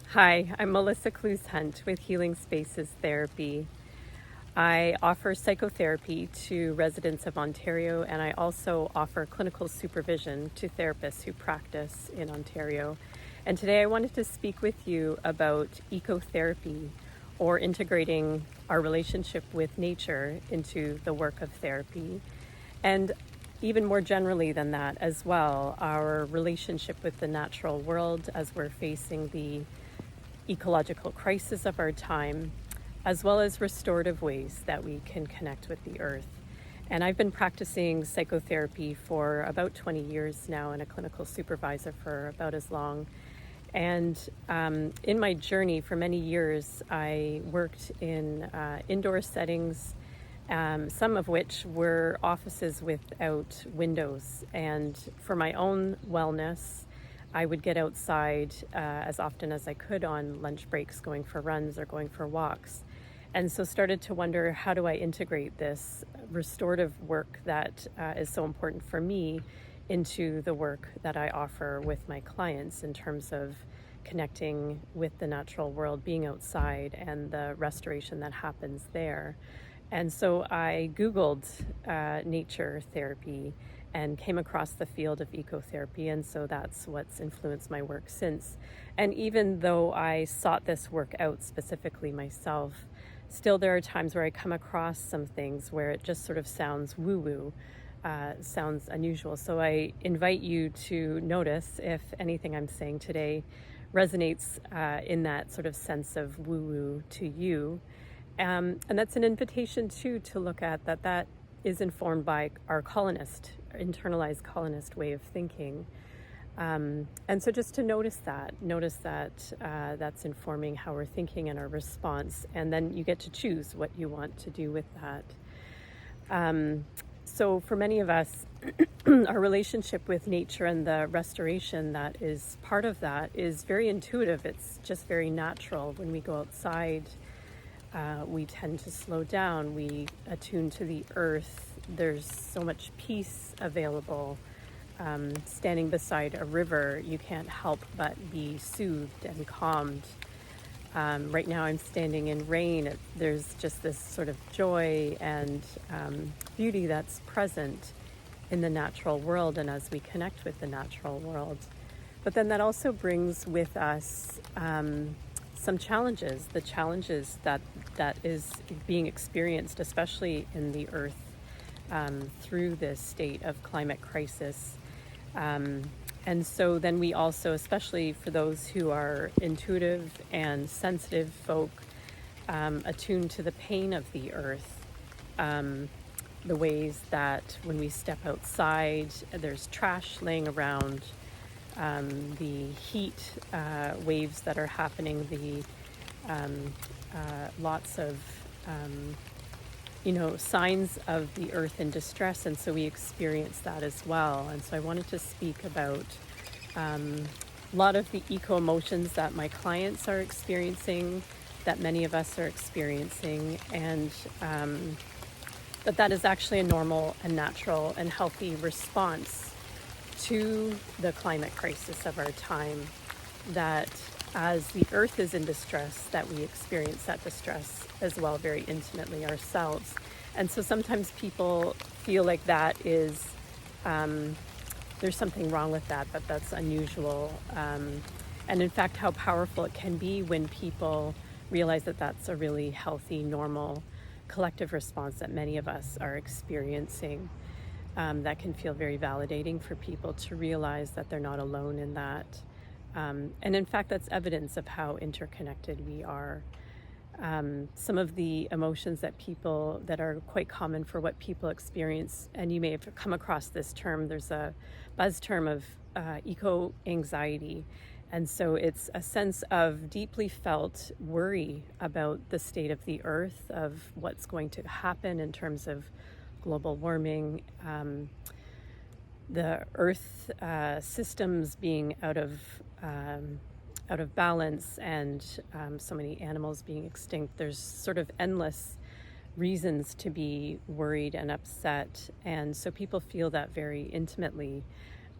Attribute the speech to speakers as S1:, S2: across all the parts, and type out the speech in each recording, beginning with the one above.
S1: Hi, I'm Melissa Clews-Hunt with Healing Spaces Therapy. I offer psychotherapy to residents of Ontario, and I also offer clinical supervision to therapists who practice in Ontario. And today I wanted to speak with you about ecotherapy, or integrating our relationship with nature into the work of therapy. And even more generally than that as well, our relationship with the natural world as we're facing the ecological crisis of our time, as well as restorative ways that we can connect with the earth. And I've been practicing psychotherapy for about 20 years now and a clinical supervisor for about as long. And in my journey for many years, I worked in indoor settings, some of which were offices without windows. And for my own wellness, I would get outside as often as I could on lunch breaks, going for runs or going for walks. And so started to wonder, how do I integrate this restorative work that is so important for me into the work that I offer with my clients in terms of connecting with the natural world, being outside, and the restoration that happens there. And so I Googled nature therapy and came across the field of ecotherapy, and so that's what's influenced my work since. And even though I sought this work out specifically myself, still there are times where I come across some things where it just sort of sounds woo-woo, sounds unusual. So I invite you to notice if anything I'm saying today resonates in that sort of sense of woo-woo to you. And that's an invitation too to look at that is informed by our internalized colonist way of thinking. And so just to notice that that's informing how we're thinking and our response, and then you get to choose what you want to do with that. So for many of us, our relationship with nature and the restoration that is part of that is very intuitive. It's just very natural. When we go outside, we tend to slow down, we attune to the earth. There's so much peace available. Standing beside a river, you can't help but be soothed and calmed. Right now I'm standing in rain. There's just this sort of joy and beauty that's present in the natural world and as we connect with the natural world. But then that also brings with us some challenges, the challenges that is being experienced, especially in the earth, through this state of climate crisis. And so then we also, especially for those who are intuitive and sensitive folk, attuned to the pain of the earth, the ways that when we step outside, there's trash laying around, the heat waves that are happening, the lots of signs of the earth in distress, and so we experience that as well. And so I wanted to speak about a lot of the eco emotions that my clients are experiencing, that many of us are experiencing, and that is actually a normal and natural and healthy response to the climate crisis of our time, that as the earth is in distress, that we experience that distress as well very intimately ourselves. And so sometimes people feel like that is, there's something wrong with that that's unusual. And in fact, how powerful it can be when people realize that that's a really healthy, normal, collective response that many of us are experiencing. That can feel very validating for people to realize that they're not alone in that. And in fact, that's evidence of how interconnected we are. Some of the emotions that are quite common for what people experience, and you may have come across this term, there's a buzz term of eco-anxiety. And so it's a sense of deeply felt worry about the state of the earth, of what's going to happen in terms of global warming, the earth systems being out of balance, and so many animals being extinct. There's sort of endless reasons to be worried and upset, and so people feel that very intimately.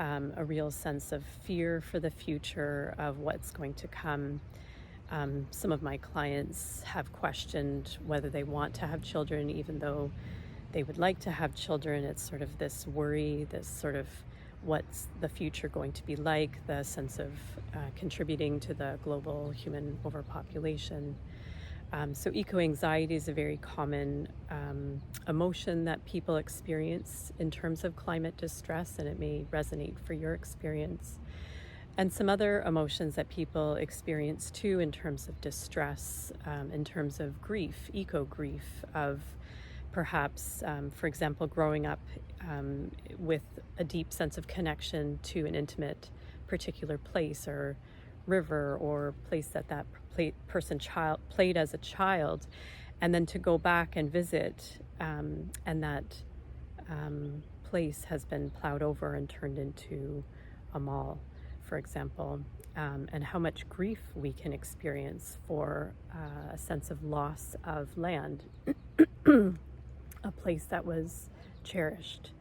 S1: a real sense of fear for the future of what's going to come. Some of my clients have questioned whether they want to have children, even though they would like to have children. It's sort of this worry, this sort of what's the future going to be like, the sense of contributing to the global human overpopulation. So eco-anxiety is a very common emotion that people experience in terms of climate distress, and it may resonate for your experience. And some other emotions that people experience too in terms of distress, in terms of grief, eco-grief, of perhaps, for example, growing up with a deep sense of connection to an intimate particular place or river or place that played as a child, and then to go back and visit, and that place has been plowed over and turned into a mall, for example, and how much grief we can experience for a sense of loss of land, a place that was cherished.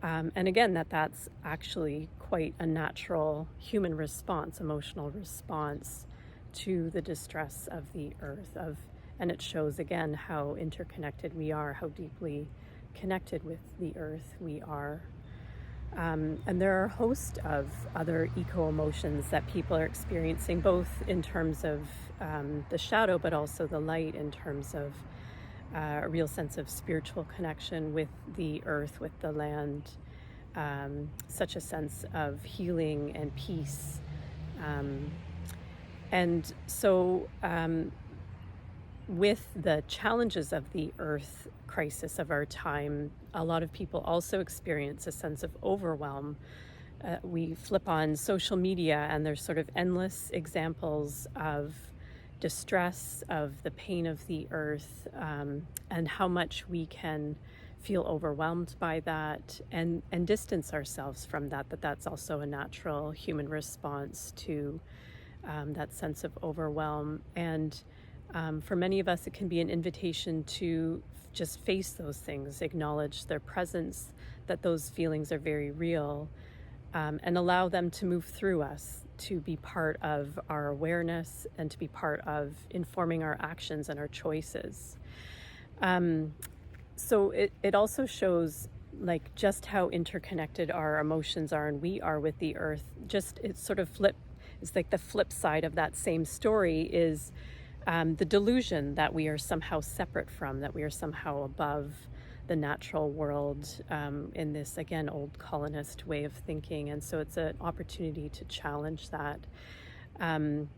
S1: And again, that's actually quite a natural human response, emotional response to the distress of the earth. And it shows again how interconnected we are, how deeply connected with the earth we are. And there are a host of other eco-emotions that people are experiencing, both in terms of the shadow, but also the light, in terms of a real sense of spiritual connection with the earth, with the land, such a sense of healing and peace. And so with the challenges of the earth crisis of our time, a lot of people also experience a sense of overwhelm. We flip on social media and there's sort of endless examples of distress, of the pain of the earth, and how much we can feel overwhelmed by that and distance ourselves from that. That's also a natural human response to that sense of overwhelm. And for many of us, it can be an invitation to just face those things, acknowledge their presence, that those feelings are very real, and allow them to move through us, to be part of our awareness and to be part of informing our actions and our choices. So it also shows like just how interconnected our emotions are and we are with the earth. It's like the flip side of that same story is the delusion that we are somehow separate from, that we are somehow above the natural world, in this, again, old colonist way of thinking. And so it's an opportunity to challenge that, and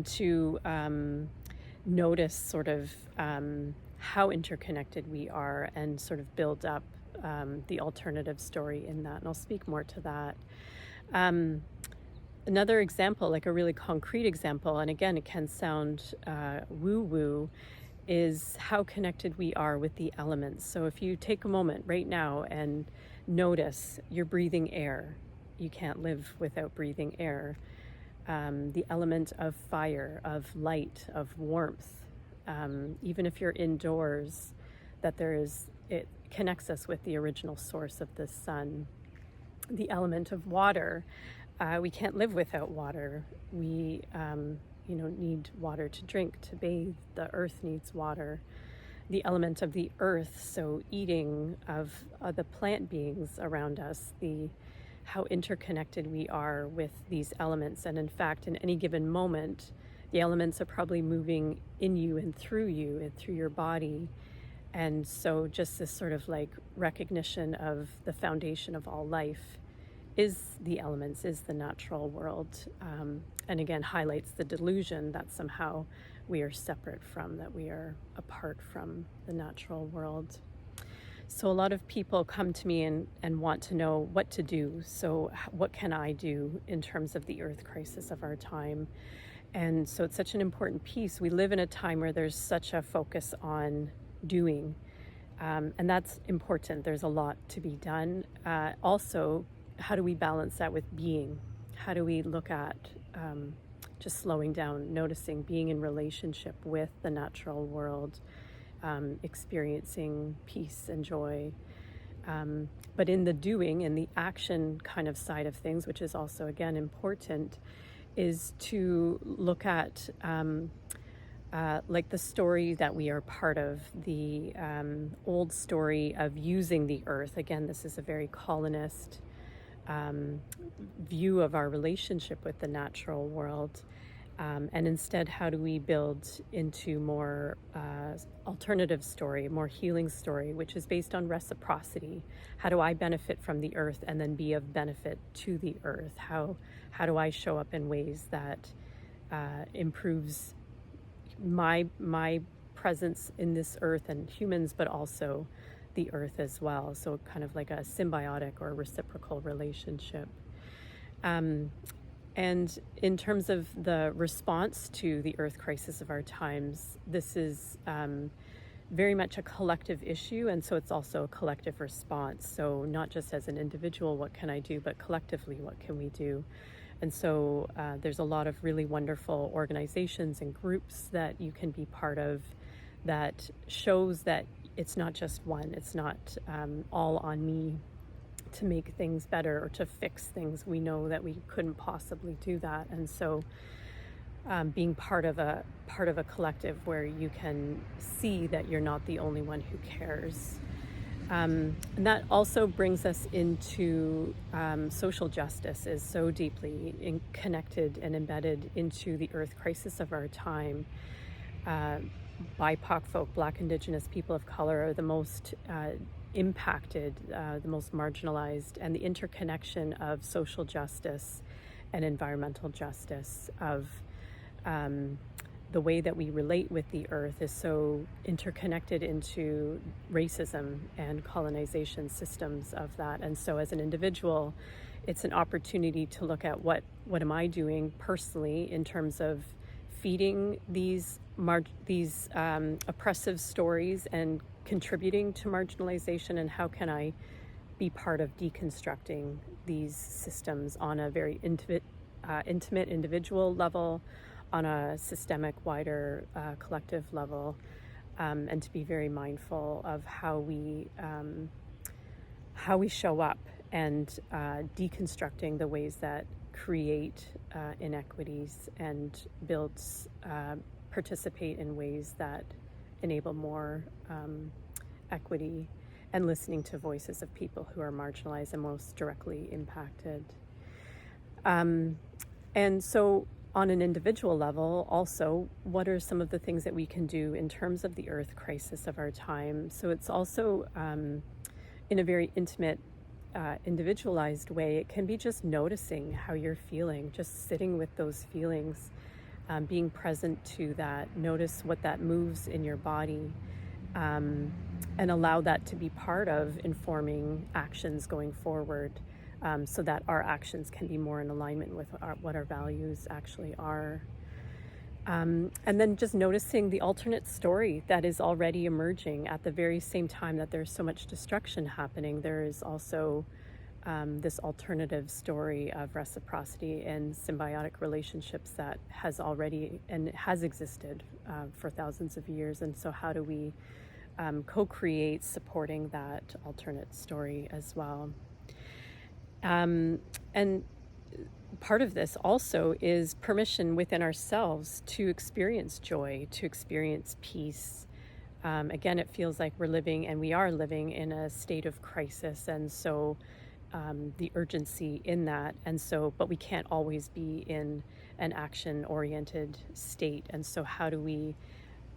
S1: to notice sort of how interconnected we are and sort of build up the alternative story in that. And I'll speak more to that. Another example, like a really concrete example, and again, it can sound woo-woo, is how connected we are with the elements. So if you take a moment right now and notice you're breathing air, you can't live without breathing air. The element of fire, of light, of warmth, even if you're indoors, it connects us with the original source of the sun. The element of water, we can't live without water. We need water to drink, to bathe. The earth needs water. The element of the earth, so eating, of the plant beings around us, how interconnected we are with these elements. And in fact, in any given moment, the elements are probably moving in you and through your body. And so just this sort of like recognition of the foundation of all life is the elements, is the natural world, and again highlights the delusion that somehow we are separate from, that we are apart from the natural world. So a lot of people come to me and want to know what to do. So what can I do in terms of the earth crisis of our time? And so it's such an important piece. We live in a time where there's such a focus on doing, and that's important. There's a lot to be done. Also, how do we balance that with being? How do we look at just slowing down, noticing, being in relationship with the natural world, experiencing peace and joy, But in the doing, in the action kind of side of things, which is also, again, important, is to look at like the story that we are part of, the old story of using the earth. Again, this is a very colonist view of our relationship with the natural world. And instead, how do we build into more alternative story, more healing story, which is based on reciprocity? How do I benefit from the earth and then be of benefit to the earth? How do I show up in ways that improves my presence in this earth and humans, but also the earth as well? So kind of like a symbiotic or reciprocal relationship. And in terms of the response to the earth crisis of our times, this is very much a collective issue, and so it's also a collective response. So not just as an individual, what can I do, but collectively, what can we do? And so there's a lot of really wonderful organizations and groups that you can be part of that shows that it's not just one, it's not all on me to make things better or to fix things. We know that we couldn't possibly do that. And so being part of a collective where you can see that you're not the only one who cares. And that also brings us into social justice is so deeply connected and embedded into the earth crisis of our time. BIPOC folk, Black, Indigenous people of color are the most impacted, the most marginalized, and the interconnection of social justice and environmental justice, of the way that we relate with the earth is so interconnected into racism and colonization systems of that. And so as an individual, it's an opportunity to look at what am I doing personally in terms of feeding these oppressive stories and contributing to marginalization, and how can I be part of deconstructing these systems on a very intimate individual level, on a systemic, wider collective level, and to be very mindful of how we show up and deconstructing the ways that create inequities and participate in ways that enable more equity, and listening to voices of people who are marginalized and most directly impacted. And so on an individual level, also, what are some of the things that we can do in terms of the earth crisis of our time? So it's also in a very intimate, individualized way. It can be just noticing how you're feeling, just sitting with those feelings, being present to that, notice what that moves in your body, and allow that to be part of informing actions going forward, so that our actions can be more in alignment with what our values actually are. And then just noticing the alternate story that is already emerging at the very same time that there's so much destruction happening. There is also this alternative story of reciprocity and symbiotic relationships that has already and has existed for thousands of years. And so how do we co-create supporting that alternate story as well? And part of this also is permission within ourselves to experience joy, to experience peace. Again, it feels like we are living in a state of crisis, and so the urgency in that, and so, but we can't always be in an action-oriented state. And so how do we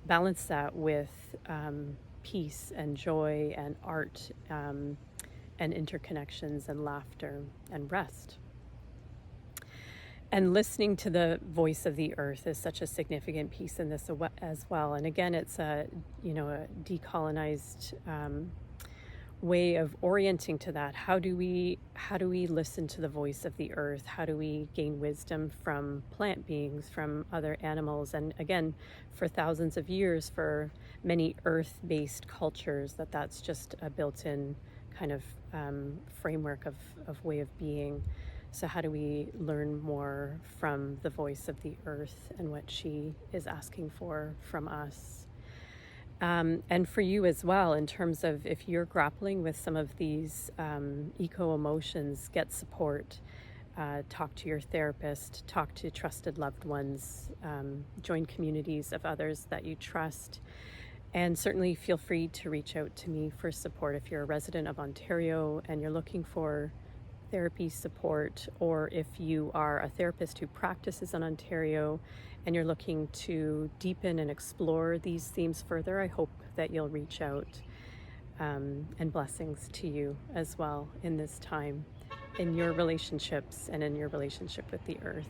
S1: balance that with peace and joy and art, and interconnections and laughter and rest? And listening to the voice of the earth is such a significant piece in this as well. And again, it's a decolonized way of orienting to that. How do we listen to the voice of the earth? How do we gain wisdom from plant beings, from other animals? And again, for thousands of years, for many earth-based cultures, that's just a built-in kind of framework of way of being. So how do we learn more from the voice of the earth and what she is asking for from us? And for you as well, in terms of if you're grappling with some of these eco emotions, get support. Talk to your therapist, talk to trusted loved ones, join communities of others that you trust, and certainly feel free to reach out to me for support if you're a resident of Ontario and you're looking for therapy support, or if you are a therapist who practices in Ontario and you're looking to deepen and explore these themes further. I hope that you'll reach out, and blessings to you as well in this time, in your relationships and in your relationship with the earth.